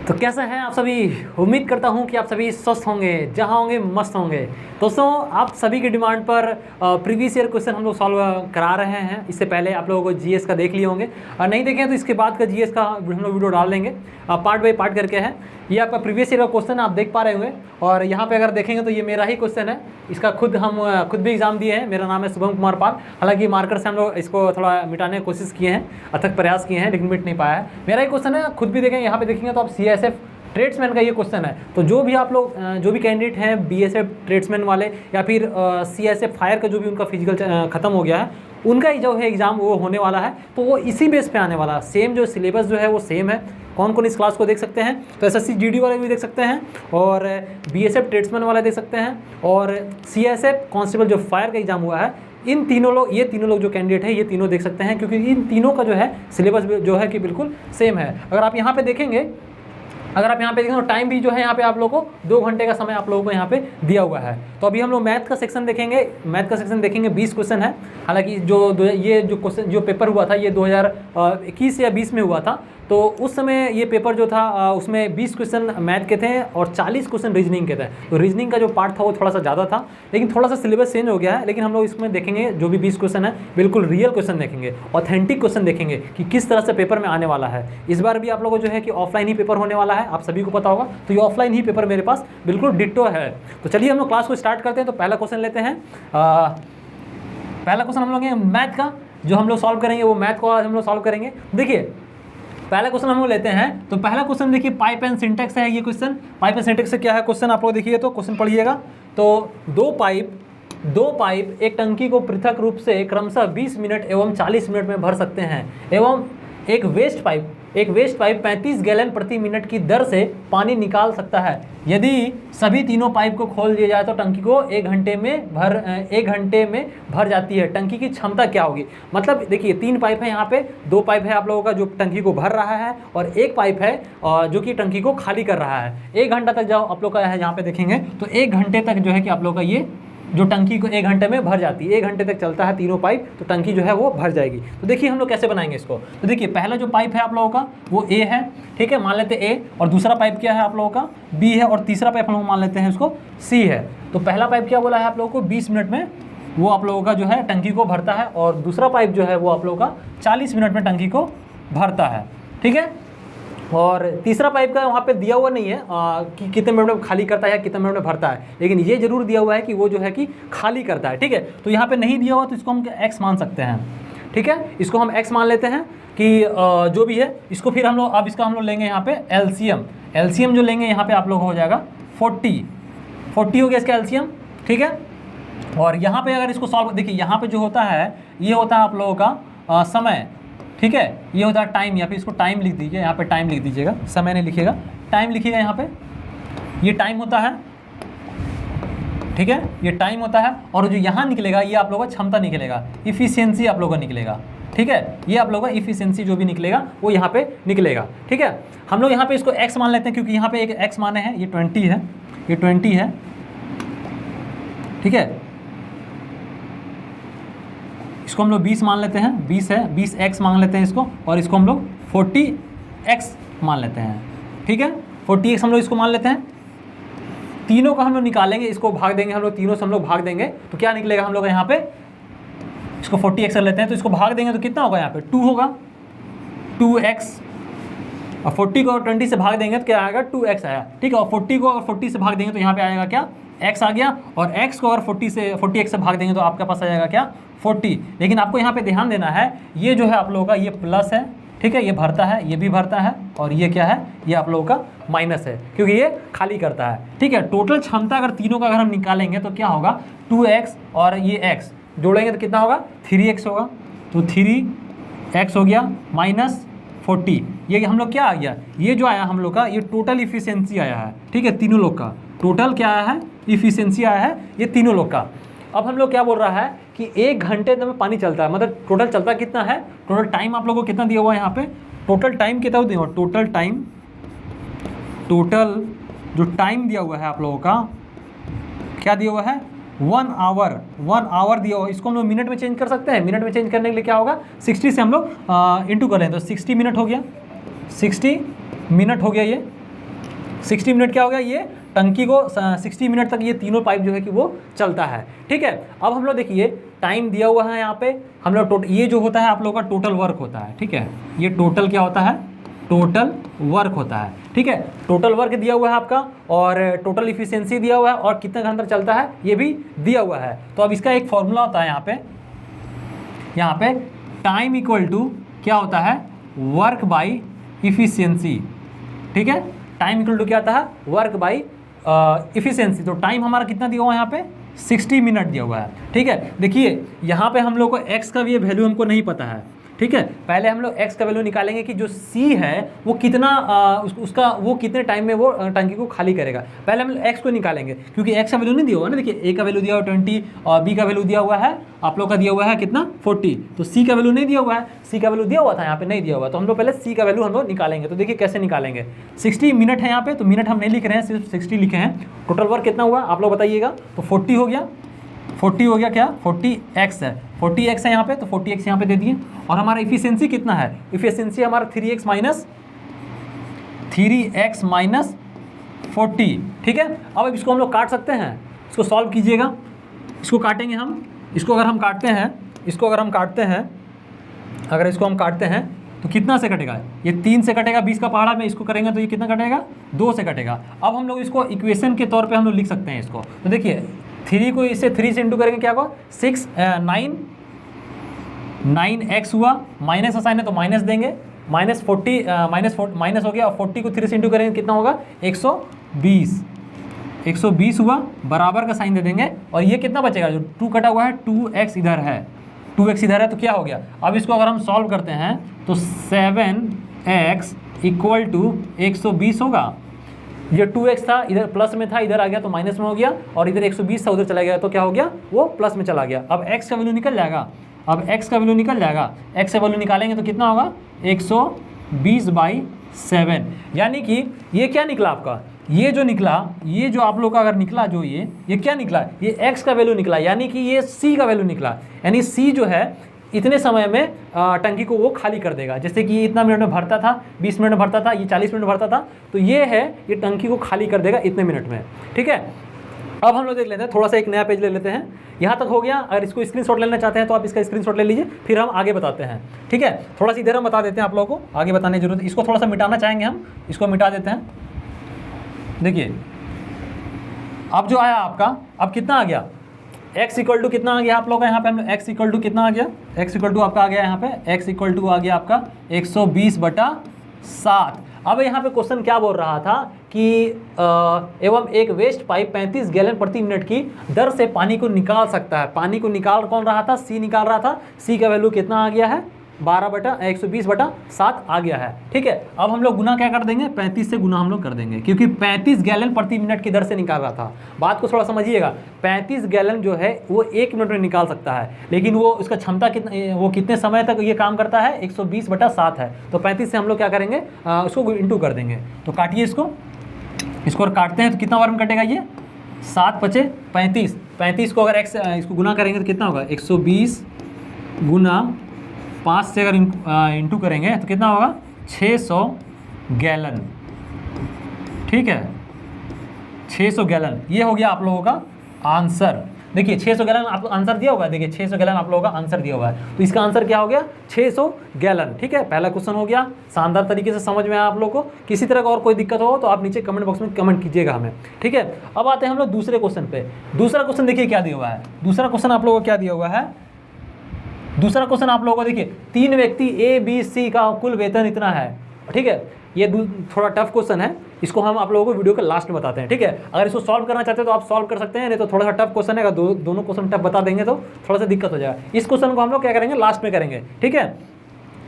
तो कैसे हैं आप सभी। उम्मीद करता हूं कि आप सभी स्वस्थ होंगे, जहां होंगे मस्त होंगे। दोस्तों, आप सभी की डिमांड पर प्रीवियस ईयर क्वेश्चन हम लोग सॉल्व करा रहे हैं। इससे पहले आप लोगों को जीएस का देख लिए होंगे, और नहीं देखें तो इसके बाद का जीएस का हम लोग वीडियो डाल देंगे, पार्ट बाई पार्ट करके है। ये आपका प्रीवियस ईयर का क्वेश्चन आप देख पा रहे होंगे, और यहाँ पे अगर देखेंगे तो ये मेरा ही क्वेश्चन है। इसका खुद भी एग्जाम दिए हैं। मेरा नाम है शुभम कुमार पाल। हालांकि मार्कर से हम लोग इसको थोड़ा मिटाने की कोशिश किए हैं, अथक प्रयास किए हैं, लेकिन मिट नहीं पाया है। मेरा ही क्वेश्चन है, खुद भी देखेंगे। यहाँ पे देखेंगे तो आप CSF ट्रेड्समैन का ये क्वेश्चन है। तो जो भी आप लोग जो भी कैंडिडेट हैं BSF ट्रेड्समैन वाले, या फिर CSF फायर का जो भी उनका फिजिकल ख़त्म हो गया है, उनका ही जो है एग्ज़ाम वो होने वाला है। तो वो इसी बेस पे आने वाला है। सेम जो सिलेबस जो है वो सेम है। कौन कौन इस क्लास को देख सकते हैं? तो SSC GD वाले भी देख सकते हैं, और BSF ट्रेड्समैन वाले देख सकते हैं, और CSF कांस्टेबल जो फायर का एग्ज़ाम हुआ है, इन तीनों लोग, ये तीनों लोग जो कैंडिडेट है, ये तीनों देख सकते हैं, क्योंकि इन तीनों का जो है सिलेबस जो है कि बिल्कुल सेम है। अगर आप यहाँ पे देखेंगे तो टाइम भी जो है यहाँ पे आप लोगों को 2 घंटे का समय आप लोगों को यहाँ पे दिया हुआ है। तो अभी हम लोग मैथ का सेक्शन देखेंगे। 20 क्वेश्चन है। हालांकि ये जो क्वेश्चन जो पेपर हुआ था ये 2021 या 20 में हुआ था। तो उस समय ये पेपर जो था उसमें 20 क्वेश्चन मैथ के थे और 40 क्वेश्चन रीजनिंग के थे। तो रीजनिंग का जो पार्ट था वो थोड़ा सा ज़्यादा था, लेकिन थोड़ा सा सिलेबस चेंज हो गया है। लेकिन हम लोग इसमें देखेंगे जो भी 20 क्वेश्चन है, बिल्कुल रियल क्वेश्चन देखेंगे, ऑथेंटिक क्वेश्चन देखेंगे कि किस तरह से पेपर में आने वाला है। इस बार भी आप लोगों को जो है कि ऑफलाइन ही पेपर होने वाला है, आप सभी को पता होगा। तो ये ऑफलाइन ही पेपर मेरे पास बिल्कुल डिट्टो है। तो चलिए हम लोग क्लास को स्टार्ट करते हैं। तो पहला क्वेश्चन लेते हैं। पहला क्वेश्चन हम लोग मैथ का जो हम लोग सॉल्व करेंगे, वो मैथ को आज हम लोग सॉल्व करेंगे। देखिए पहला क्वेश्चन हम लोग लेते हैं। तो पहला क्वेश्चन देखिए, पाइप एंड सिंटेक्स है ये क्वेश्चन। पाइप एंड सिंटेक्स से क्या है क्वेश्चन, आप लोग देखिए तो क्वेश्चन पढ़िएगा। तो दो पाइप एक टंकी को पृथक रूप से क्रमशः 20 मिनट एवं 40 मिनट में भर सकते हैं, एवं एक वेस्ट पाइप 35 गैलन प्रति मिनट की दर से पानी निकाल सकता है। यदि सभी तीनों पाइप को खोल दिया जाए तो टंकी को 1 घंटे में भर जाती है। टंकी की क्षमता क्या होगी? मतलब देखिए 3 पाइप है, यहाँ पे 2 पाइप है आप लोगों का जो टंकी को भर रहा है, और 1 पाइप है जो कि टंकी को खाली कर रहा है। 1 घंटा तक जाओ आप लोग का है, यहाँ पे देखेंगे तो 1 घंटे तक जो है कि आप लोग का ये जो टंकी को 1 घंटे में भर जाती है। 1 घंटे तक चलता है तीनों पाइप, तो टंकी जो है वो भर जाएगी। तो देखिए हम लोग कैसे बनाएंगे इसको। तो देखिए पहला जो पाइप है आप लोगों का वो A है, ठीक है, मान लेते हैं A। और दूसरा पाइप क्या है आप लोगों का B है, और तीसरा पाइप हम लोग मान लेते हैं उसको C है। तो पहला पाइप क्या बोला है आप लोगों को, 20 मिनट में वो आप लोगों का जो है टंकी को भरता है, और दूसरा पाइप जो है वो आप लोगों का 40 मिनट में टंकी को भरता है, ठीक है। और तीसरा पाइप का वहाँ पे दिया हुआ नहीं है कि कितने मिनट में खाली करता है या कितने मिनट में भरता है, लेकिन ये जरूर दिया हुआ है कि वो जो है कि खाली करता है, ठीक है। तो यहाँ पे नहीं दिया हुआ तो इसको हम x मान सकते हैं, ठीक है। इसको हम x मान लेते हैं कि जो भी है इसको फिर हम लोग अब इसका हम लोग लेंगे यहाँ पे एलसीएम जो लेंगे यहाँ पे आप लोग हो जाएगा 40 हो गया इसका एलसीएम, ठीक है। और यहाँ पे अगर इसको सॉल्व, देखिए यहाँ पे जो होता है ये होता है आप लोगों का समय, ठीक है। ये होता है टाइम, या फिर इसको टाइम लिख दीजिए, यहाँ पे टाइम लिख दीजिएगा, समय नहीं लिखिएगा, टाइम लिखिएगा यहाँ पे। ये टाइम होता है, ठीक है, ये टाइम होता है। और जो यहाँ निकलेगा ये आप लोगों का क्षमता निकलेगा, इफिशियंसी आप लोगों का निकलेगा, ठीक है। ये आप लोगों का इफिशियंसी जो भी निकलेगा वो यहाँ पे निकलेगा, ठीक है। हम लोग यहाँ पे इसको x मान लेते हैं, क्योंकि यहाँ पे एक x माने हैं, ये 20 है, ये 20 है, ठीक है। इसको हम लोग 20 मान लेते हैं, 20 है, 20x मान लेते हैं इसको, और इसको हम लोग 40x मान लेते हैं, ठीक है। 40x हम लोग इसको मान लेते हैं। तीनों का हम लोग निकालेंगे, इसको भाग देंगे हम लोग, तीनों से हम लोग भाग देंगे तो क्या निकलेगा हम लोग यहाँ पे, इसको 40x कर लेते हैं, तो इसको भाग देंगे तो कितना होगा यहाँ पे 2 होगा, 2x। और 40 को 20 से भाग देंगे तो क्या आएगा 2x आया, ठीक है। और 40 को अगर 40 से भाग देंगे तो यहाँ पे आएगा क्या, x आ गया। और x को अगर 40x से भाग देंगे तो आपके पास आ जाएगा क्या 40। लेकिन आपको यहाँ पे ध्यान देना है, ये जो है आप लोगों का ये प्लस है, ठीक है, ये भरता है, ये भी भरता है, और ये क्या है, ये आप लोगों का माइनस है, क्योंकि ये खाली करता है, ठीक है। टोटल क्षमता अगर तीनों का अगर हम निकालेंगे तो क्या होगा, 2x और ये x जोड़ेंगे तो कितना होगा 3x होगा। तो 3x हो गया माइनस 40, ये हम लोग क्या आ गया, ये जो आया हम लोग का ये टोटल इफिशियंसी आया है, ठीक है। तीनों लोग का टोटल क्या आया है, इफिशियंसी आया है ये तीनों लोग का। अब हम लोग क्या बोल रहा है कि 1 घंटे में पानी चलता है, मतलब टोटल चलता कितना है, टोटल टाइम आप लोगों को कितना दिया हुआ है यहाँ पे, टोटल टाइम कितना दिया हुआ, टोटल जो टाइम दिया हुआ है आप लोगों का क्या दिया हुआ है, 1 आवर दिया हुआ। इसको हम लोग मिनट में चेंज कर सकते हैं। मिनट में चेंज करने के लिए क्या होगा, 60 से हम लोग इंटू कर लें तो 60 मिनट हो गया, 60 मिनट हो गया ये, 60 मिनट क्या हो गया, ये टंकी को 60 मिनट तक ये तीनों पाइप जो है कि वो चलता है। ठीक है, अब हम लोग देखिए टाइम दिया हुआ है यहाँ पे हम लोग ये जो होता है आप लोगों का टोटल वर्क होता है। ठीक है, ये टोटल क्या होता है, टोटल वर्क होता है। ठीक है, टोटल वर्क दिया हुआ है आपका और टोटल इफिशियंसी दिया हुआ है और कितने घंटे चलता है ये भी दिया हुआ है। तो अब इसका एक फॉर्मूला होता है यहाँ पे टाइम इक्वल टू क्या होता है, वर्क बाई इफिशियंसी। ठीक है, टाइम इक्वल टू क्या आता है, वर्क बाई इफिशियंसी। तो टाइम हमारा कितना दिया हुआ है यहाँ पे, 60 मिनट दिया हुआ है। ठीक है, देखिए यहाँ पे हम लोग को x का भी ये वैल्यू हमको नहीं पता है। ठीक है, पहले हम लोग x का वैल्यू निकालेंगे कि जो c है वो कितना उसका वो कितने टाइम में वो टंकी को खाली करेगा। पहले हम लोग x को निकालेंगे क्योंकि x का वैल्यू नहीं दिया हुआ ना। देखिए a का वैल्यू दिया हुआ 20 और b का वैल्यू दिया हुआ है आप लोग का दिया हुआ है कितना 40। तो c का वैल्यू नहीं दिया हुआ है, c का वैल्यू दिया हुआ था यहाँ पे नहीं दिया हुआ। तो हम लोग पहले c का वैल्यू हम लोग निकालेंगे। तो देखिए कैसे निकालेंगे, 60 मिनट है यहाँ पे, तो मिनट हम नहीं लिख रहे हैं, सिर्फ 60 लिखे हैं। टोटल वर्क कितना हुआ आप लोग बताइएगा। तो 40 हो गया, 40 हो गया क्या, 40x है, 40x है यहाँ पे, तो 40x यहाँ पे दे दिए। और हमारा इफिशियंसी कितना है, इफिशियंसी हमारा 3x माइनस 40। ठीक है, अब इसको हम लोग काट सकते हैं, इसको सॉल्व कीजिएगा। इसको काटेंगे हम, इसको अगर हम काटते हैं, अगर इसको हम काटते हैं तो कितना से कटेगा, ये 3 से कटेगा, 20 का पहाड़ा में इसको करेंगे तो ये कितना कटेगा, 2 से कटेगा। अब हम लोग इसको इक्वेशन के तौर पे हम लोग लिख सकते हैं इसको। तो देखिए 3 को इससे 3 से इंटू करेंगे क्या होगा, 9x हुआ, माइनस का साइन है तो माइनस देंगे, माइनस हो गया। और 40 को 3 से इंटू करेंगे कितना होगा, 120 हुआ, बराबर का साइन दे देंगे। और ये कितना बचेगा, जो 2 कटा हुआ है 2x इधर है, 2x इधर है, तो क्या हो गया। अब इसको अगर हम सॉल्व करते हैं तो 7x इक्वल टू 120 होगा। ये 2x था इधर प्लस में था, इधर आ गया तो माइनस में हो गया, और इधर 120 था उधर चला गया तो क्या हो गया, वो प्लस में चला गया। अब x का वैल्यू निकल जाएगा, x का वैल्यू निकालेंगे तो कितना होगा, 120/7। यानी कि ये क्या निकला आपका, ये जो निकला, ये जो आप लोग का अगर निकला जो ये क्या निकला, ये x का वैल्यू निकला, यानी कि ये c का वैल्यू निकला। यानी c जो है इतने समय में टंकी को वो खाली कर देगा। जैसे कि इतना मिनट में भरता था, 20 मिनट में भरता था, ये 40 मिनट में भरता था, तो ये है ये टंकी को खाली कर देगा इतने मिनट में। ठीक है, अब हम लोग देख लेते हैं, थोड़ा सा एक नया पेज ले लेते हैं। यहाँ तक हो गया। अगर इसको स्क्रीनशॉट लेना चाहते हैं तो आप इसका स्क्रीनशॉट ले लीजिए, फिर हम आगे बताते हैं। ठीक है, थोड़ा सा इधर हम बता देते हैं आप लोगों को, आगे बताने की जरूरत। इसको थोड़ा सा मिटाना चाहेंगे हम, इसको मिटा देते हैं। देखिए अब जो आया आपका, अब कितना आ गया, x इक्वल टू कितना आ गया आप लोग का, यहाँ पे हम x इक्वल टू कितना आ गया, x इक्वल टू आपका आ गया यहाँ पे, x इक्वल टू आ गया आपका 120/7। अब यहाँ पे क्वेश्चन क्या बोल रहा था कि एवं एक वेस्ट पाइप 35 गैलन प्रति मिनट की दर से पानी को निकाल सकता है। पानी को निकाल कौन रहा था, C निकाल रहा था। C का वैल्यू कितना आ गया है, 120/7 आ गया है। ठीक है, अब हम लोग गुना क्या कर देंगे, 35 से गुना हम लोग कर देंगे, क्योंकि 35 गैलन प्रति मिनट की दर से निकाल रहा था। बात को थोड़ा समझिएगा, 35 गैलन जो है वो 1 मिनट में निकाल सकता है, लेकिन वो उसका क्षमता वो कितने समय तक ये काम करता है, 120/7 है। तो 35 से हम लोग क्या करेंगे, उसको इंटू कर देंगे। तो काटिए इसको काटते हैं तो कितना बार में कटेगा, ये 7 × 5 = 35 को अगर इसको गुना करेंगे तो कितना होगा, 120 गुना 5 से अगर इंटू करेंगे तो कितना होगा, 600 गैलन। ठीक है, 600 गैलन ये हो गया आप लोगों का आंसर। देखिए 600 गैलन आपको आंसर दिया होगा, देखिए 600 गैलन आप लोगों का आंसर दिया हुआ है। तो इसका आंसर क्या हो गया, 600 गैलन। ठीक है, पहला क्वेश्चन हो गया, शानदार तरीके से समझ में आया आप लोग को। किसी तरह का और कोई दिक्कत हो तो आप नीचे कमेंट बॉक्स में कमेंट कीजिएगा हमें। ठीक है, अब आते हैं हम लोग दूसरे क्वेश्चन पे। दूसरा क्वेश्चन देखिए क्या दिया हुआ है, दूसरा क्वेश्चन आप लोगों को क्या दिया हुआ है, दूसरा क्वेश्चन आप लोगों को देखिए, 3 व्यक्ति A B C का कुल वेतन इतना है। ठीक है, ये थोड़ा टफ क्वेश्चन है, इसको हम आप लोगों को वीडियो के लास्ट में बताते हैं। ठीक है, अगर इसको सॉल्व करना चाहते हैं तो आप सॉल्व कर सकते हैं, नहीं तो थोड़ा सा टफ क्वेश्चन है, अगर दोनों क्वेश्चन टफ बता देंगे तो थोड़ा सा दिक्कत हो जाएगा। इस क्वेश्चन को हम लोग क्या करेंगे, लास्ट में करेंगे। ठीक है,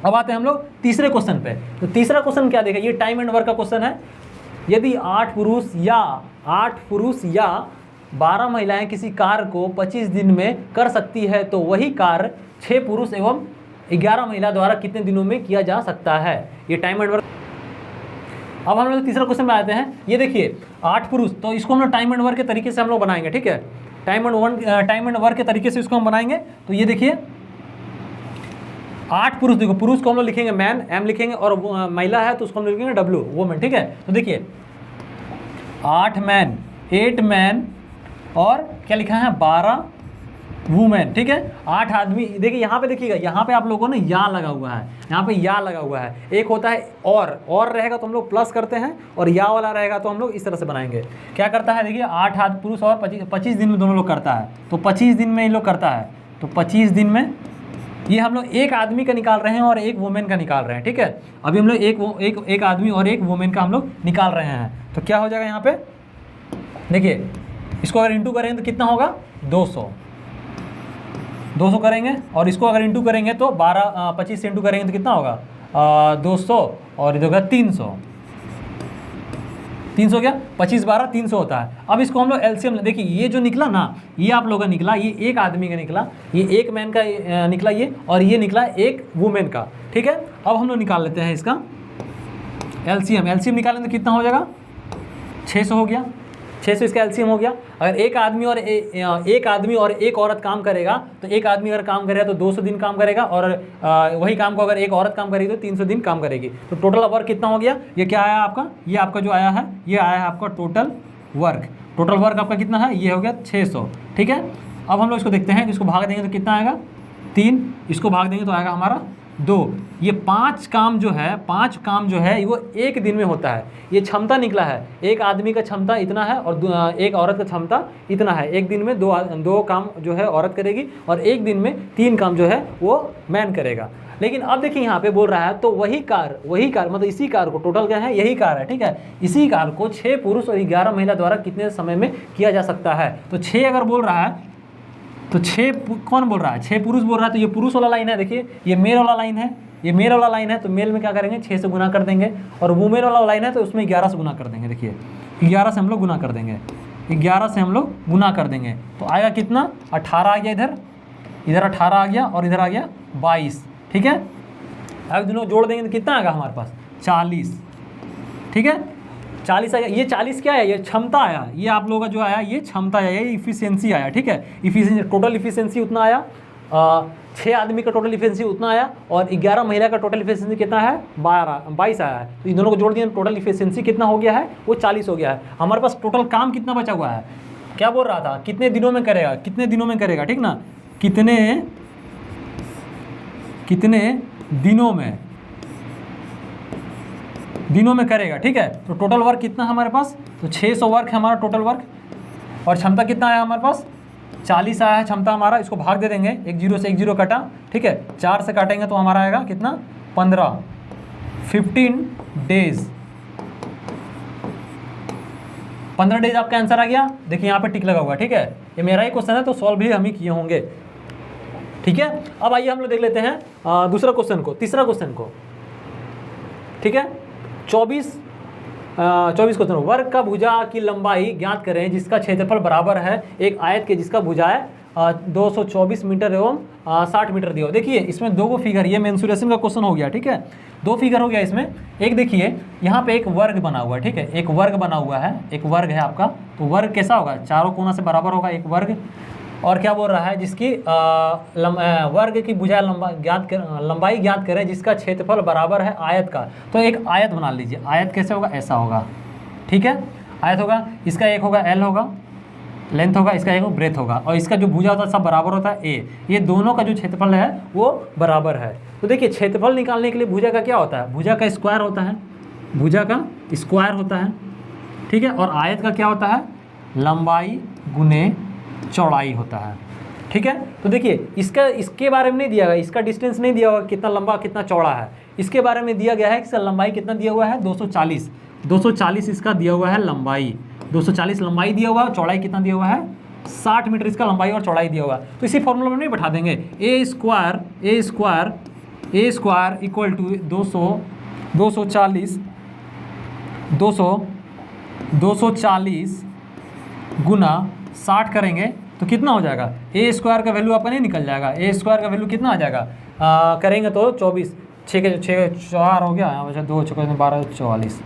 अब आते हैं हम लोग तीसरे क्वेश्चन पे। तो तीसरा क्वेश्चन क्या देखें, ये टाइम एंड वर्क का क्वेश्चन है। यदि 8 पुरुष या 12 महिलाएं किसी कार्य को 25 दिन में कर सकती है, तो वही कार्य 6 पुरुष एवं 11 महिला द्वारा कितने दिनों में किया जा सकता है। ये टाइम एंड वर्क। अब हम लोग तीसरा क्वेश्चन में आते हैं। ये देखिए 8 पुरुष, तो इसको हम लोग टाइम एंड वर्क के तरीके से हम लोग बनाएंगे। ठीक है, टाइम एंड वर्क के तरीके से इसको हम बनाएंगे। तो ये देखिए 8 पुरुष, देखो पुरुष को हम लोग लिखेंगे मैन, एम लिखेंगे, और महिला है तो उसको हम लिखेंगे W, वोमेन। ठीक है, तो देखिए 8 मैन, 8 मैन और क्या लिखा है 12 वुमेन, ठीक है। 8 आदमी, देखिए यहाँ पे, देखिएगा यहाँ पे आप लोगों ने या लगा हुआ है, यहाँ पे या लगा हुआ है। एक होता है और रहेगा तो हम लोग प्लस करते हैं, और या वाला रहेगा तो हम लोग इस तरह से बनाएंगे। क्या करता है देखिए, 8 आदमी पुरुष और 25 दिन में दोनों लोग करता है, तो 25 दिन में ये लोग करता है, तो 25 दिन में ये हम लोग एक आदमी का निकाल रहे हैं और एक वुमेन का निकाल रहे हैं, ठीक है। अभी हम लोग एक आदमी और एक वुमेन का हम लोग निकाल रहे हैं, तो क्या हो जाएगा यहाँ पे देखिए, इसको अगर इंटू करेंगे तो कितना होगा 200 करेंगे, और इसको अगर इंटू करेंगे तो 25 से इंटू करेंगे तो कितना होगा 200, और इधर होगा 300 क्या 25 12 300 होता है। अब इसको हम लोग एलसीएम, देखिए ये जो निकला ना, ये आप लोगों का निकला, ये एक आदमी का निकला, ये एक मैन का निकला ये, और ये निकला एक वुमेन का, ठीक है। अब हम लोग निकाल लेते हैं इसका एलसीएम निकालेंगे तो कितना हो जाएगा 600 हो गया, 600 इसका एलसीएम हो गया। अगर एक आदमी और एक औरत काम करेगा, तो एक आदमी अगर काम करेगा तो 200 दिन काम करेगा, और वही काम को अगर एक औरत काम करेगी तो 300 दिन काम करेगी। तो टोटल वर्क कितना हो गया, ये क्या आया आपका, ये आपका जो आया है, ये आया है आपका टोटल वर्क आपका कितना है, ये हो गया 600, ठीक है। अब हम लोग इसको देखते हैं, इसको भाग देंगे तो कितना आएगा 3, इसको भाग देंगे तो आएगा हमारा 2। ये 5 काम जो है वो एक दिन में होता है। ये क्षमता निकला है, एक आदमी का क्षमता इतना है और एक औरत का क्षमता इतना है। एक दिन में दो काम जो है औरत करेगी, और एक दिन में 3 काम जो है वो मैन करेगा। लेकिन अब देखिए यहाँ पे बोल रहा है, तो वही कार मतलब इसी कार को, टोटल क्या है यही कार है, ठीक है। इसी कार को 6 पुरुष और 11 महिला द्वारा कितने समय में किया जा सकता है। तो 6 अगर बोल रहा है तो 6 कौन बोल रहा है, 6 पुरुष बोल रहा है, तो ये पुरुष वाला लाइन है, देखिए ये मेल वाला लाइन है, ये मेल वाला लाइन है, तो मेल में क्या करेंगे 6 से गुना कर देंगे, और वुमेन वाला लाइन है तो उसमें 11 से गुना कर देंगे। देखिए 11 से हम लोग गुना कर देंगे, 11 से हम लोग गुना कर देंगे, तो आएगा कितना 18 आ गया, इधर 18 आ गया, और इधर आ गया 22, ठीक है। अब दोनों जोड़ देंगे तो कितना आएगा हमारे पास 40, ठीक है। 40 आया, ये 40 क्या आया, ये क्षमता आया, ये आप लोगों का जो आया ये क्षमता आया, ये इफिशियंसी आया, ठीक है। टोटल इफिशियंसी उतना आया, 6 आदमी का टोटल इफिशियंसी उतना आया, और 11 महिला का टोटल इफिशियंसी कितना है 22 आया है। तो इन दोनों को जोड़ दिया, टोटल इफिशियंसी कितना हो गया है, वो 40 हो गया है। हमारे पास टोटल काम कितना बचा हुआ है, क्या बोल रहा था, कितने दिनों में करेगा, ठीक ना, कितने दिनों में करेगा, ठीक है। तो टोटल वर्क कितना है हमारे पास, तो 600 वर्क है हमारा टोटल वर्क, और क्षमता कितना आया हमारे पास 40 आया है क्षमता हमारा। इसको भाग दे देंगे, एक जीरो से एक जीरो कटा, ठीक है, 4 से काटेंगे तो हमारा आएगा कितना 15 डेज, 15 डेज आपका आंसर आ गया। देखिए यहाँ पे टिक लगा हुआ है, ठीक है, ये मेरा ही क्वेश्चन है तो सॉल्व भी हम ही किए होंगे, ठीक है। अब आइए हम लोग देख लेते हैं दूसरा क्वेश्चन को, तीसरा क्वेश्चन को, ठीक है। 24 क्वेश्चन, वर्ग का भुजा की लंबाई ज्ञात करें जिसका क्षेत्रफल बराबर है एक आयत के जिसका भुजाएं 224 मीटर एवं 60 मीटर दिया हो। देखिए इसमें 2 फिगर, ये मेंसुरेशन का क्वेश्चन हो गया, ठीक है। 2 फिगर हो गया इसमें। एक देखिए यहाँ पे एक वर्ग बना हुआ है, ठीक है, एक वर्ग बना हुआ है, एक वर्ग है आपका। तो वर्ग कैसा होगा, चारों कोना से बराबर होगा एक वर्ग। और क्या बोल रहा है, जिसकी वर्ग की भुजा लंबाई ज्ञात करें जिसका क्षेत्रफल बराबर है आयत का। तो एक आयत बना लीजिए, आयत कैसे होगा, ऐसा होगा, ठीक है, आयत होगा। इसका एक होगा L होगा, लेंथ होगा, इसका एक ब्रेथ होगा, और इसका जो भुजा होता है सब बराबर होता है A। ये दोनों का जो क्षेत्रफल है वो बराबर है। तो देखिए क्षेत्रफल निकालने के लिए भुजा का क्या होता है, भुजा का स्क्वायर होता है, भुजा का स्क्वायर होता है, ठीक है। और आयत का क्या होता है, लंबाई गुने चौड़ाई होता है, ठीक है। तो देखिए इसके बारे में नहीं दिया गया, इसका डिस्टेंस नहीं दिया हुआ कितना लंबा कितना चौड़ा है। इसके बारे में दिया गया है कि इसका लंबाई कितना दिया हुआ है 240 इसका दिया हुआ है लंबाई, 240 लंबाई दिया हुआ है, चौड़ाई कितना दिया हुआ है 60 मीटर इसका लंबाई और चौड़ाई दिया हुआ है। तो इसी फॉर्मूला में नहीं बैठा देंगे, ए स्क्वायर इक्वल टू 240 गुना 60 करेंगे तो कितना हो जाएगा, ए स्क्वायर का वैल्यू आपका नहीं निकल जाएगा, ए स्क्वायर का वैल्यू कितना आ जाएगा करेंगे तो 24, 6 के 4 हो गया, वैसे 2 6 12 44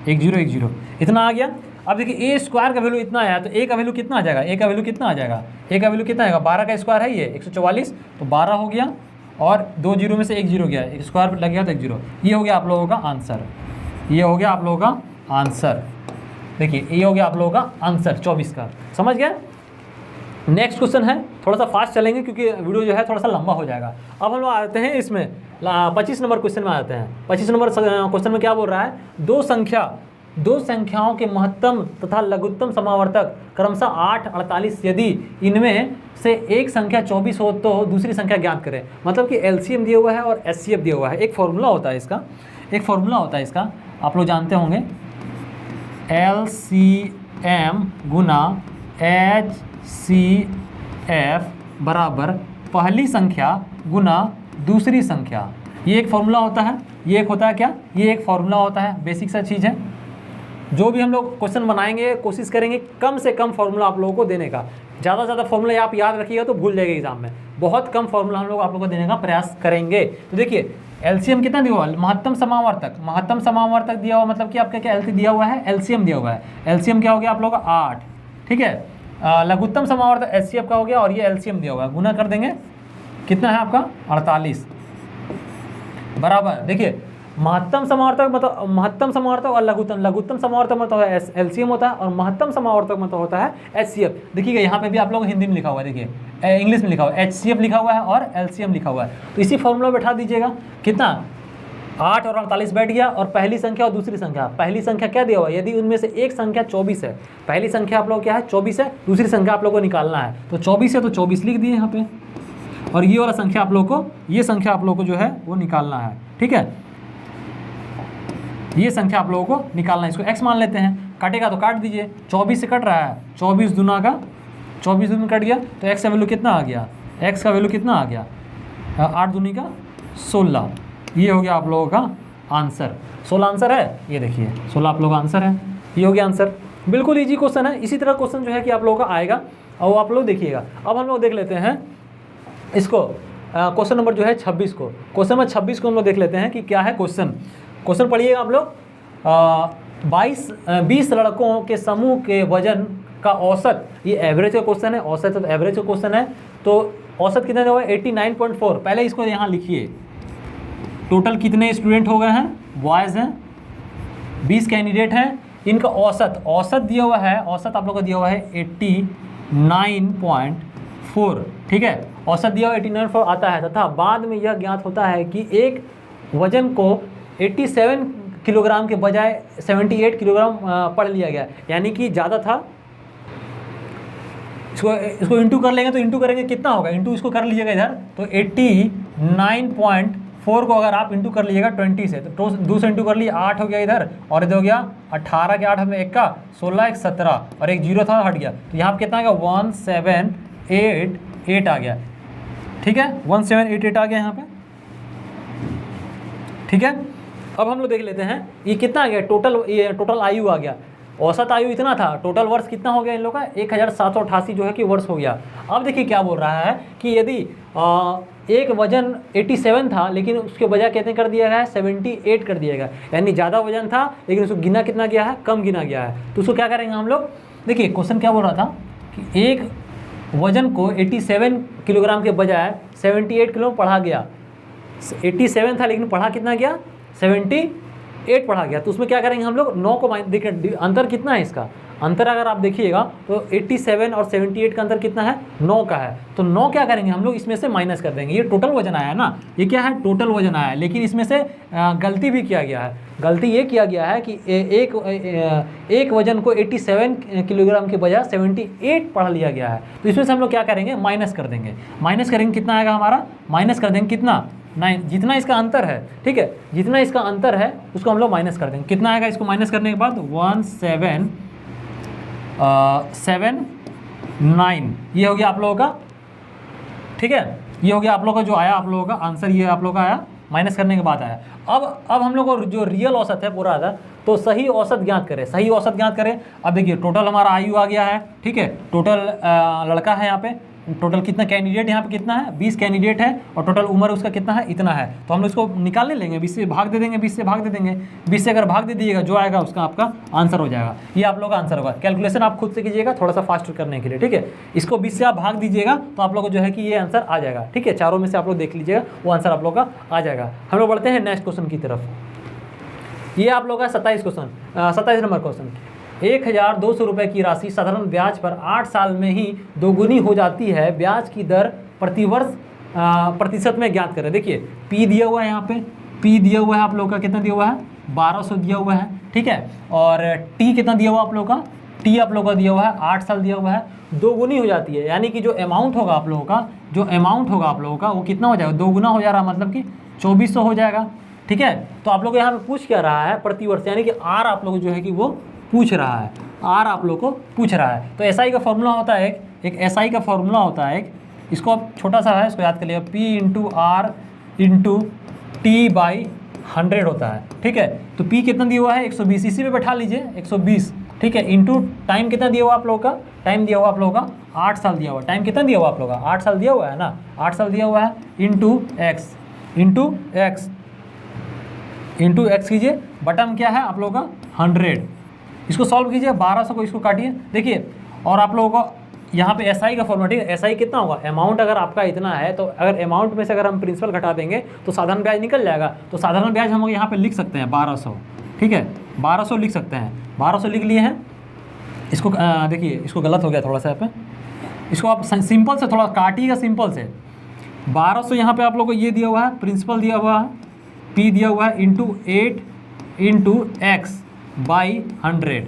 10 इतना आ गया। अब देखिए ए स्क्वायर का वैल्यू इतना आया तो ए का वैल्यू कितना आ जाएगा, ए का वैल्यू कितना आ जाएगा, ए का वैल्यू कितना आएगा 12 का स्क्वायर है ये 144, तो 12 हो गया और 2 जीरो में से 1 जीरो गया, एक स्क्वायर लग गया तो 1 जीरो। ये हो गया आप लोगों का आंसर, ये हो गया आप लोगों का आंसर, देखिए ये हो गया आप लोगों का आंसर 24 का, समझ गए। नेक्स्ट क्वेश्चन है, थोड़ा सा फास्ट चलेंगे क्योंकि वीडियो जो है थोड़ा सा लंबा हो जाएगा। अब हम लोग आते हैं इसमें 25 नंबर क्वेश्चन में आते हैं। 25 नंबर क्वेश्चन में क्या बोल रहा है, दो संख्याओं के महत्तम तथा लघुत्तम समावर्तक क्रमशः 8, 48, यदि इनमें से एक संख्या 24 हो तो दूसरी संख्या ज्ञात करें। मतलब कि एलसीएम दिया हुआ है और एचसीएफ दिया हुआ है। एक फॉर्मूला होता है इसका, आप लोग जानते होंगे, एलसीएम गुना HCF बराबर पहली संख्या गुना दूसरी संख्या। ये एक फॉर्मूला होता है। ये एक होता है क्या, ये एक फॉर्मूला होता है, बेसिक सा चीज़ है। जो भी हम लोग क्वेश्चन बनाएंगे कोशिश करेंगे कम से कम फॉर्मूला आप लोगों को देने का। ज़्यादा से ज़्यादा फॉर्मूला आप याद रखिएगा तो भूल जाएगा एग्जाम में। बहुत कम फॉर्मूला हम लोग आप लोगों को देने का प्रयास करेंगे। तो देखिए एलसीएम कितना दिया हुआ है, महत्तम समावर्तक दिया हुआ, मतलब कि आपका क्या एलसी दिया हुआ है, एलसीएम दिया हुआ है। एलसीएम क्या हो गया आप लोगों का 8, ठीक है। लघुत्तम समावर्तक एचसीएफ का हो गया और ये एलसीएम दिया हुआ है, गुना कर देंगे, कितना है आपका 48 बराबर। देखिए महत्तम समावर्तक और लघुत्तम समावर्तक मतलब एलसीएम होता है और महत्तम समावर्तक मतलब होता है एचसीएफ। देखिएगा यहाँ पे भी आप लोगों को हिंदी में लिखा हुआ है, देखिए इंग्लिश में लिखा हुआ है, एचसीएफ लिखा हुआ है और एलसीएम लिखा हुआ है। तो इसी फॉर्मूला में बैठा दीजिएगा, कितना 8 और 48 बैठ गया। और पहली संख्या और दूसरी संख्या, पहली संख्या क्या दिया हुआ है, यदि उनमें से एक संख्या 24 है, पहली संख्या आप लोग क्या है 24 है, दूसरी संख्या आप लोग को निकालना है। तो 24 है तो 24 लिख दिए यहाँ पे, और ये वाला संख्या आप लोग को, ये संख्या आप लोग को जो है वो निकालना है, ठीक है। ये संख्या आप लोगों को निकालना है, इसको x मान लेते हैं। काटेगा तो काट दीजिए, 24 से कट रहा है, 24 दूना का 24 दूनी कट गया तो x का वैल्यू कितना आ गया, x का वैल्यू कितना आ गया 8 दूनी का 16। ये हो गया आप लोगों का आंसर। 16 आंसर है, ये देखिए 16 आप लोगों का आंसर है, ये हो गया आंसर। बिल्कुल ईजी क्वेश्चन है। इसी तरह क्वेश्चन जो है कि आप लोगों का आएगा और आप लोग देखिएगा। अब हम लोग देख लेते हैं इसको, क्वेश्चन नंबर जो है 26 को, क्वेश्चन नंबर 26 को हम लोग देख लेते हैं कि क्या है क्वेश्चन पढ़िएगा आप लोग। 20 लड़कों के समूह के वजन का औसत, ये एवरेज का क्वेश्चन है, औसत तो एवरेज का क्वेश्चन है। तो औसत कितना हुआ 89.4। पहले इसको यहाँ लिखिए, टोटल कितने स्टूडेंट हो गए हैं, बॉयज़ हैं, 20 कैंडिडेट हैं, इनका औसत दिया हुआ है, औसत आप लोग को दिया हुआ है 89.4, ठीक है। औसत दिया हुआ 89.4 आता है तथा बाद में यह ज्ञात होता है कि एक वजन को 87 किलोग्राम के बजाय 78 किलोग्राम पढ़ लिया गया, यानी कि ज़्यादा था। इसको इंटू कर लेंगे तो इंटू करेंगे कितना होगा, इंटू इसको कर लीजिएगा इधर, तो 89.4 को अगर आप इंटू कर लीजिएगा 20 से, तो 2 से इंटू कर लिए 8 हो गया इधर, और इधर हो गया 18 के 8 हमें 1 का 16 1 17 और एक 0 था हट गया, तो यहाँ पर कितना आ गया 1788 आ गया, ठीक है। 1788 आ गया यहाँ पे, ठीक है। अब हम लोग देख लेते हैं ये कितना आ गया टोटल आयु आ गया। औसत आयु इतना था, टोटल वर्ष कितना हो गया इन लोग का 1788 जो है कि वर्ष हो गया। अब देखिए क्या बोल रहा है कि यदि एक वजन 87 था लेकिन उसके बजाय कितने कर दिया गया है 78 कर दिया गया, यानी ज़्यादा वजन था लेकिन उसको गिना कितना गया है, कम गिना गया है। तो उसको क्या करेंगे हम लोग, देखिए क्वेश्चन क्या बोल रहा था कि एक वजन को 87 किलोग्राम के बजाय 78 किलो पढ़ा गया। 87 था लेकिन पढ़ा कितना गया 78 पढ़ा गया। तो उसमें क्या करेंगे हम लोग 9 को देखिए अंतर कितना है इसका, अंतर अगर आप देखिएगा तो 87 और 78 का अंतर कितना है 9 का है। तो 9 क्या करेंगे हम लोग इसमें से माइनस कर देंगे। ये टोटल वजन आया है ना, ये क्या है टोटल वजन आया है, लेकिन इसमें से गलती भी किया गया है। गलती ये किया गया है कि एक वजन को 87 किलोग्राम के बजाय 78 पढ़ लिया गया है। तो इसमें से हम लोग क्या करेंगे माइनस कर देंगे। माइनस करेंगे कितना आएगा हमारा, माइनस कर देंगे कितना 9, जितना इसका अंतर है, ठीक है, जितना इसका अंतर है उसको हम लोग माइनस कर देंगे। कितना आएगा इसको माइनस करने के बाद 1779, ये हो गया आप लोगों का, ठीक है। ये हो गया आप लोगों का जो आया आप लोगों का आंसर, ये आप लोगों का आया माइनस करने के बाद आया। अब हम लोग को जो रियल औसत है पूरा था, तो सही औसत ज्ञात करें, सही औसत ज्ञात करें। अब देखिए टोटल हमारा आयु आ गया है, ठीक है, टोटल लड़का है यहाँ पे, टोटल कितना कैंडिडेट यहाँ पे कितना है 20 कैंडिडेट है, और टोटल उम्र उसका कितना है इतना है। तो हम लोग इसको निकालने लेंगे, 20 से भाग दे देंगे, 20 से भाग दे देंगे, 20 से अगर भाग दे दीजिएगा जो आएगा उसका आपका आंसर हो जाएगा। ये आप लोग का आंसर होगा। कैलकुलेशन आप खुद से कीजिएगा थोड़ा सा फास्ट करने के लिए, ठीक है। इसको 20 से आप भाग दीजिएगा तो आप लोग को जो है कि ये आंसर आ जाएगा, ठीक है। चारों में से आप लोग देख लीजिएगा वो आंसर आप लोग का आ जाएगा। हम लोग बढ़ते हैं नेक्स्ट क्वेश्चन की तरफ। ये आप लोग का 27 क्वेश्चन, 27 नंबर क्वेश्चन। 1200 रुपये की राशि साधारण ब्याज पर 8 साल में ही दोगुनी हो जाती है। ब्याज की दर प्रतिवर्ष प्रतिशत में ज्ञात करें। देखिए पी दिया हुआ है, यहाँ पे पी दिया हुआ है आप लोगों का, कितना दिया हुआ है 1200 दिया हुआ है, ठीक है। और टी कितना दिया हुआ आप लोगों का, टी आप लोगों का दिया हुआ है 8 साल दिया हुआ है। दोगुनी हो जाती है, यानी कि जो अमाउंट होगा आप लोगों का, जो अमाउंट होगा आप लोगों का वो कितना हो जाएगा, दोगुना हो जा रहा है, मतलब कि 2400 हो जाएगा, ठीक है। तो आप लोग यहाँ पे पूछ क्या रहा है, प्रतिवर्ष, यानी कि आर आप लोग जो है कि वो पूछ रहा है, आर आप लोग को पूछ रहा है। तो एसआई का फॉर्मूला होता है एक एसआई का फॉर्मूला होता है एक, इसको आप छोटा सा है, इसको याद कर लिया, P into R into T by 100 होता है, ठीक है। तो पी कितना दिया हुआ है 120, इसी पे बैठा लीजिए 120, ठीक है, इंटू टाइम कितना दिया हुआ आप लोगों का, टाइम दिया हुआ आप लोगों का 8 साल दिया हुआ, टाइम कितना दिया हुआ आप लोगों का 8 साल दिया हुआ है ना, 8 साल दिया हुआ है, into x, into x, into x कीजिए, बटन क्या है आप लोगों का 100, इसको सॉल्व कीजिए, 1200 को इसको काटिए, देखिए। और आप लोगों को यहाँ पे एसआई का फॉर्मूला, ठीक है, एसआई कितना होगा, अमाउंट अगर आपका इतना है तो अगर अमाउंट में से अगर हम प्रिंसिपल घटा देंगे तो साधारण ब्याज निकल जाएगा। तो साधारण ब्याज हम यहाँ पे लिख सकते हैं 1200, ठीक है, 1200 लिख सकते हैं, 1200 लिख लिए हैं। इसको देखिए, इसको गलत हो गया थोड़ा सा यहाँ पे, इसको आप सिंपल से थोड़ा काटिएगा, सिंपल से 1200 यहाँ पे आप लोगों को ये दिया हुआ है, प्रिंसिपल दिया हुआ है, पी दिया हुआ है, इंटू 8 इंटू एक्स बाई 100,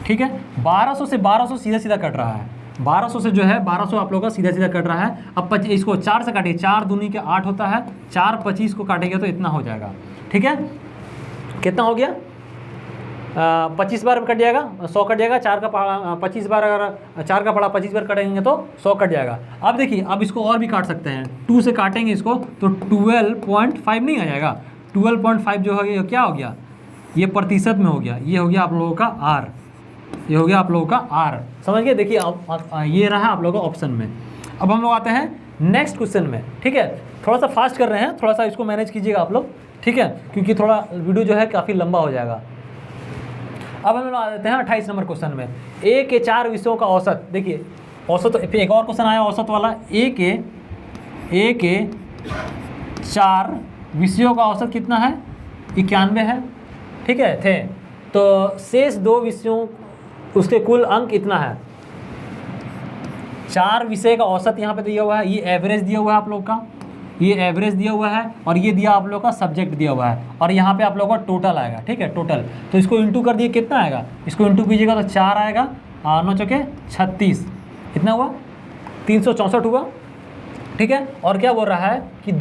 ठीक है। 1200 से 1200 सीधा सीधा कट रहा है, 1200 से जो है 1200 आप लोगों का सीधा सीधा कट रहा है। अब इसको 4 से काटिए, 4 दूनी के 8 होता है, 4 25 को काटेंगे तो इतना हो जाएगा, ठीक है। कितना हो गया, 25 बार कट जाएगा, 100 कट जाएगा, 4 का 25 बार, अगर 4 का पड़ा 25 बार कटेंगे तो 100 कट जाएगा। अब देखिए, अब इसको और भी काट सकते हैं, 2 से काटेंगे इसको तो 12.5 नहीं आ जाएगा, 12.5 जो हो गया क्या हो गया, ये प्रतिशत में हो गया, ये हो गया आप लोगों का आर, ये हो गया आप लोगों का आर, समझ गए। देखिए ये रहा आप लोगों का ऑप्शन में। अब हम लोग आते हैं नेक्स्ट क्वेश्चन में, ठीक है। थोड़ा सा फास्ट कर रहे हैं, थोड़ा सा इसको मैनेज कीजिएगा आप लोग, ठीक है, क्योंकि थोड़ा वीडियो जो है काफ़ी लंबा हो जाएगा। अब हम लोग आ जाते हैं 28 नंबर क्वेश्चन में, ए के 4 विषयों का औसत। देखिए औसत, तो एक और क्वेश्चन आया औसत वाला, ए के 4 विषयों का औसत कितना है, 91 है, ठीक है थे। तो शेष 2 विषयों उसके कुल अंक इतना है। 4 विषय का औसत यहाँ पे दिया हुआ है, ये एवरेज दिया हुआ है आप लोग का, ये एवरेज दिया हुआ है, और ये दिया आप लोग का सब्जेक्ट दिया हुआ है, और यहाँ पे आप लोग का टोटल आएगा, ठीक है, टोटल। तो इसको इंटू कर दिए, कितना आएगा, इसको इंटू कीजिएगा तो 4 आएगा, 9 चौके 36, इतना हुआ 364 हुआ, ठीक है। और क्या बोल रहा है कि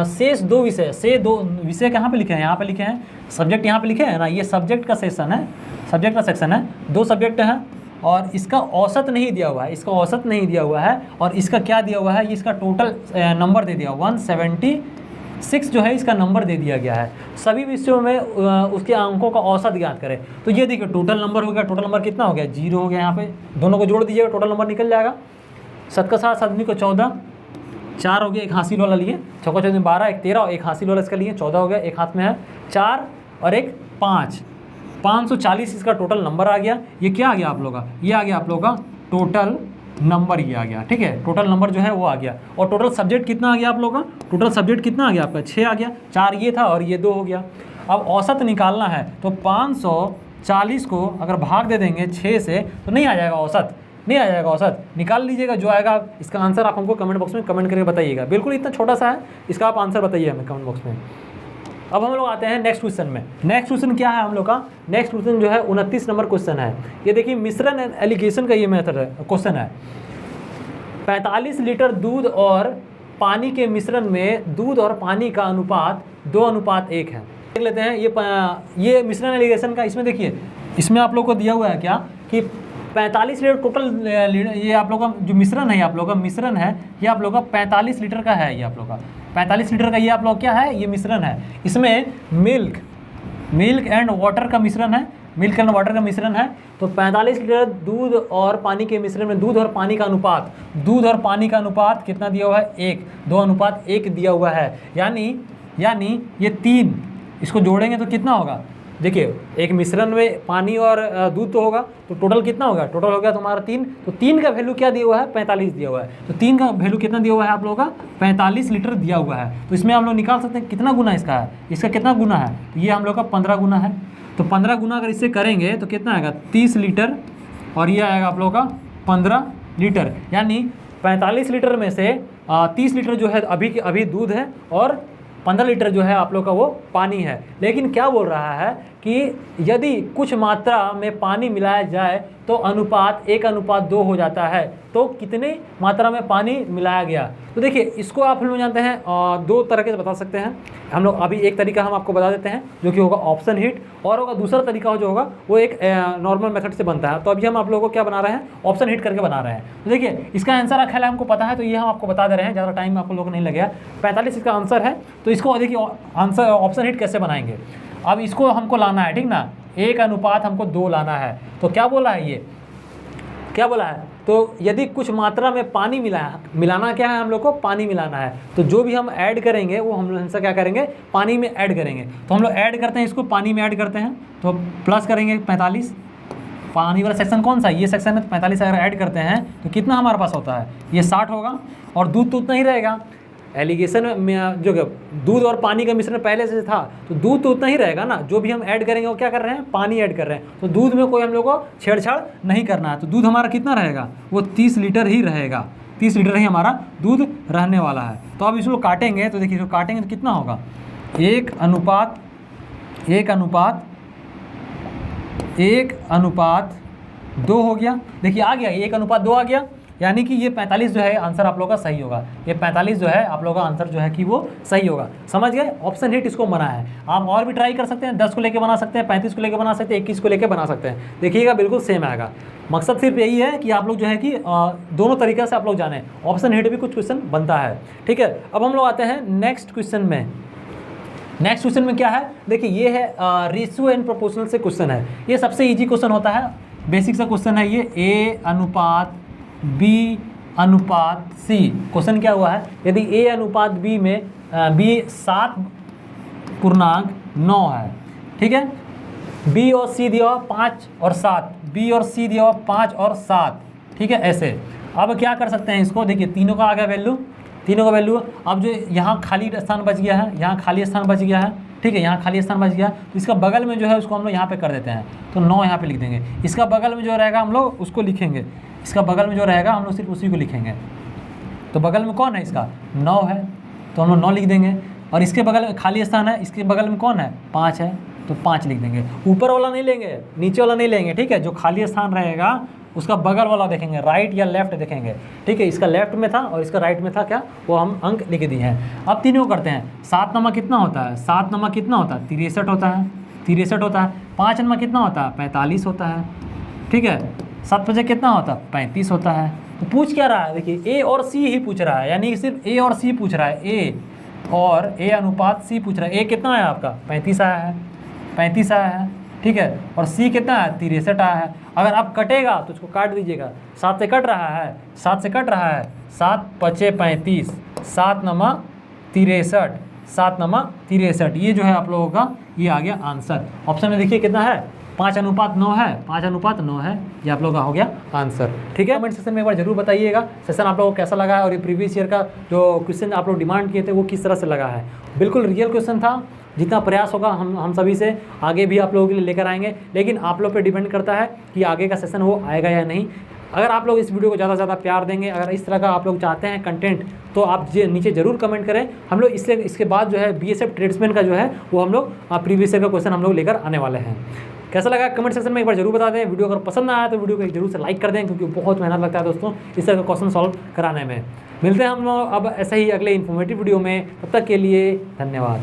शेष 2 विषय, से 2 विषय कहाँ पे लिखे हैं, यहाँ पे लिखे हैं, सब्जेक्ट यहाँ पे लिखे हैं ना, ये सब्जेक्ट का सेक्शन है, सब्जेक्ट का सेक्शन है, 2 सब्जेक्ट हैं, और इसका औसत नहीं दिया हुआ है, इसका औसत नहीं दिया हुआ है, और इसका क्या दिया हुआ है, ये इसका टोटल नंबर दे दिया 176 जो है इसका नंबर दे दिया गया है। सभी विषयों में उसके अंकों का औसत ज्ञात करें। तो ये देखिए टोटल नंबर हो गया, टोटल नंबर कितना हो गया 0 हो गया, यहाँ पे दोनों को जोड़ दीजिएगा टोटल नंबर निकल जाएगा। 7 का 7, 7 को 14, 4 हो गया, एक हासिल वाला लिए, 6 का 14 12, एक 13, एक हासिल वाला इसका लिए 14 हो गया, एक हाथ में है 4 और एक 5, 540 इसका टोटल नंबर आ गया। ये क्या आ गया आप लोग का, ये आ गया आप लोग का टोटल नंबर, ये आ गया, ठीक है, टोटल नंबर जो है वो आ गया। और टोटल सब्जेक्ट कितना आ गया आप लोग का, टोटल सब्जेक्ट कितना आ गया आपका 6 आ गया, 4 ये था और ये 2 हो गया। अब औसत निकालना है तो 540 को अगर भाग दे देंगे 6 से तो नहीं आ जाएगा औसत, नहीं आ जाएगा औसत, निकाल लीजिएगा जो आएगा। इसका आंसर आप हमको कमेंट बॉक्स में कमेंट करके बताइएगा, बिल्कुल इतना छोटा सा है, इसका आप आंसर बताइए हमें कमेंट बॉक्स में। अब हम लोग आते हैं नेक्स्ट क्वेश्चन में। नेक्स्ट क्वेश्चन क्या है हम लोग का, नेक्स्ट क्वेश्चन जो है 29 नंबर क्वेश्चन है। ये देखिए मिश्रण एंड एलिगेशन का ये मेथड है, क्वेश्चन है। 45 लीटर दूध और पानी के मिश्रण में दूध और पानी का अनुपात 2:1 है। देख लेते हैं ये मिश्रण एलिगेशन का, इसमें देखिए इसमें आप लोग को दिया हुआ है क्या कि 45 लीटर टोटल, ये आप लोग का जो मिश्रण है, आप लोग का मिश्रण है, ये आप लोग का 45 लीटर का है, ये आप लोग का 45 लीटर का ये आप लोग क्या है, ये मिश्रण है। इसमें मिल्क एंड वाटर का मिश्रण है, मिल्क एंड वाटर का मिश्रण है। तो 45 लीटर दूध और पानी के मिश्रण में दूध और पानी का अनुपात, दूध और पानी का अनुपात कितना दिया हुआ है 1, 2:1 दिया हुआ है। यानी ये 3 इसको जोड़ेंगे तो कितना होगा, देखिए एक मिश्रण में पानी और दूध तो होगा, तो टोटल कितना होगा, टोटल हो गया तुम्हारा 3। तो 3 का वैल्यू क्या दिया हुआ है 45 दिया हुआ है। तो 3 का वैल्यू कितना दिया हुआ है आप लोगों का 45 लीटर दिया हुआ है। तो इसमें हम लोग निकाल सकते हैं कितना गुना इसका है, इसका कितना गुना है, तो ये हम लोग का 15 गुना है। तो 15 गुना अगर इससे करेंगे तो कितना आएगा 30 लीटर, और ये आएगा आप लोगों का 15 लीटर, यानी 45 लीटर में से 30 लीटर जो है अभी दूध है और 15 लीटर जो है आप लोग का वो पानी है। लेकिन क्या बोल रहा है कि यदि कुछ मात्रा में पानी मिलाया जाए तो अनुपात 1:2 हो जाता है। तो कितने मात्रा में पानी मिलाया गया, तो देखिए इसको आप हम लोग जानते हैं दो तरीके से बता सकते हैं हम लोग। अभी एक तरीका हम आपको बता देते हैं जो कि होगा ऑप्शन हीट, और होगा दूसरा तरीका जो होगा वो एक नॉर्मल मेथड से बनता है। तो अभी हम आप लोगों को क्या बना रहे हैं, ऑप्शन हीट करके बना रहे हैं। तो देखिए इसका आंसर ख्याल हमको पता है, तो ये हम आपको बता दे रहे हैं, ज़्यादा टाइम आप लोगों को नहीं लगेगा। 45 इसका आंसर है। तो इसको देखिए आंसर ऑप्शन हीट कैसे बनाएंगे। अब इसको हमको लाना है, ठीक ना, 1:2 हमको 2 लाना है। तो क्या बोला है, ये क्या बोला है, तो यदि कुछ मात्रा में पानी मिलाना क्या है हम लोग को, पानी मिलाना है। तो जो भी हम ऐड करेंगे वो हम हमसे क्या करेंगे, पानी में ऐड करेंगे। तो हम लोग ऐड करते हैं, इसको पानी में ऐड करते हैं, तो प्लस करेंगे 45। पानी वाला सेक्शन कौन सा है, ये सेक्शन में 45 अगर ऐड करते हैं तो कितना हमारे पास होता है, ये 60 होगा। और दूध तो उतना ही रहेगा, एलिगेशन में जो दूध और पानी का मिश्रण पहले से था, तो दूध तो उतना ही रहेगा ना। जो भी हम ऐड करेंगे वो क्या कर रहे हैं, पानी ऐड कर रहे हैं। तो दूध में कोई हम लोग को छेड़छाड़ नहीं करना है। तो दूध हमारा कितना रहेगा, वो 30 लीटर ही रहेगा। 30 लीटर ही हमारा दूध रहने वाला है। तो अब इसको काटेंगे, तो देखिए इसको काटेंगे तो कितना होगा, 1:2 हो गया। देखिए आ गया, 1:2 आ गया, यानी कि ये 45 जो है आंसर आप लोगों का सही होगा। ये 45 जो है आप लोगों का आंसर जो है कि वो सही होगा। समझ गए, ऑप्शन हीट इसको बना है। आप और भी ट्राई कर सकते हैं, 10 को लेके बना सकते हैं, 35 को लेके बना सकते हैं, 21 को लेके बना सकते हैं। देखिएगा बिल्कुल सेम आएगा। मकसद सिर्फ यही है कि आप लोग जो है कि दोनों तरीके से आप लोग जाने। ऑप्शन हीट भी कुछ क्वेश्चन बनता है, ठीक है। अब हम लोग आते हैं नेक्स्ट क्वेश्चन में। नेक्स्ट क्वेश्चन में क्या है, देखिए ये है रेशियो एंड प्रोपोर्शनल से क्वेश्चन है। ये सबसे ईजी क्वेश्चन होता है, बेसिक सा क्वेश्चन है ये, A:B:C। क्वेश्चन क्या हुआ है, यदि A:B में B 7.9 है, ठीक है, B और C दिया हुआ 5 और 7, B और C दिया हुआ 5 और 7, ठीक है, ऐसे। अब क्या कर सकते हैं इसको, देखिए तीनों का आ गया वैल्यू, तीनों का वैल्यू। अब जो यहाँ खाली स्थान बच गया है, यहाँ खाली स्थान बच गया है, ठीक है, यहाँ खाली स्थान बच गया, तो इसका बगल में जो है उसको हम लोग यहाँ पे कर देते हैं, तो 9 यहाँ पे लिख देंगे। इसका बगल में जो रहेगा हम लोग उसको लिखेंगे, इसका बगल में जो रहेगा हम लोग सिर्फ उसी को लिखेंगे। तो बगल में कौन है, इसका 9 है, तो हम लोग 9 लिख देंगे। और इसके बगल में खाली स्थान है, इसके बगल में कौन है, 5 है, तो 5 लिख देंगे। ऊपर वाला नहीं लेंगे, नीचे वाला नहीं लेंगे, ठीक है। जो खाली स्थान रहेगा उसका बगल वाला देखेंगे, राइट या लेफ्ट देखेंगे, ठीक है। इसका लेफ्ट में था और इसका राइट में था, क्या वो हम अंक लिख दिए हैं। अब तीनों करते हैं। 7 नमा कितना होता है, 7 नमा कितना होता है, 63 होता है, 63 होता है। 5 नमा कितना होता है, 45 होता है, ठीक है। 7 5 कितना होता है, 35 होता है। तो पूछ क्या रहा है, देखिए A और C ही पूछ रहा है, यानी सिर्फ A और C पूछ रहा है, A और A:C पूछ रहा है। A कितना है आपका, 35 आया है, 35 आया है, ठीक है। और C कितना है, 63 आया है। अगर आप कटेगा तो उसको काट दीजिएगा, 7 से कट रहा है, 7 से कट रहा है, 7 5 35, 7 नमा 63, 7 नमा 63, ये जो है आप लोगों का ये आ गया आंसर। ऑप्शन में देखिए कितना है, 5:9 है, 5:9 है, ये आप लोगों का हो गया आंसर, ठीक है। कमेंट सेक्शन में एक बार जरूर बताइएगा सेशन आप लोगों को कैसा लगा है, और ये प्रीवियस ईयर का जो क्वेश्चन आप लोग डिमांड किए थे वो किस तरह से लगा है। बिल्कुल रियल क्वेश्चन था, जितना प्रयास होगा हम सभी से आगे भी आप लोगों के लिए लेकर आएंगे, लेकिन आप लोग पे डिपेंड करता है कि आगे का सेशन वो आएगा या नहीं। अगर आप लोग इस वीडियो को ज़्यादा से ज़्यादा प्यार देंगे, अगर इस तरह का आप लोग चाहते हैं कंटेंट, तो आप नीचे ज़रूर कमेंट करें। हम लोग इसके बाद जो है BSF ट्रेड्समैन का जो है वो हम लोग प्रीवियस ईयर का क्वेश्चन हम लोग लेकर आने वाले हैं। कैसा लगा कमेंट सेक्शन में एक बार जरूर बता दें। वीडियो अगर पसंद आया तो वीडियो को जरूर से लाइक कर दें, क्योंकि बहुत मेहनत लगता है दोस्तों इस तरह का क्वेश्चन सॉल्व कराने में। मिलते हैं हम लोग अब ऐसे ही अगले इन्फॉर्मेटिव वीडियो में, तब तक के लिए धन्यवाद।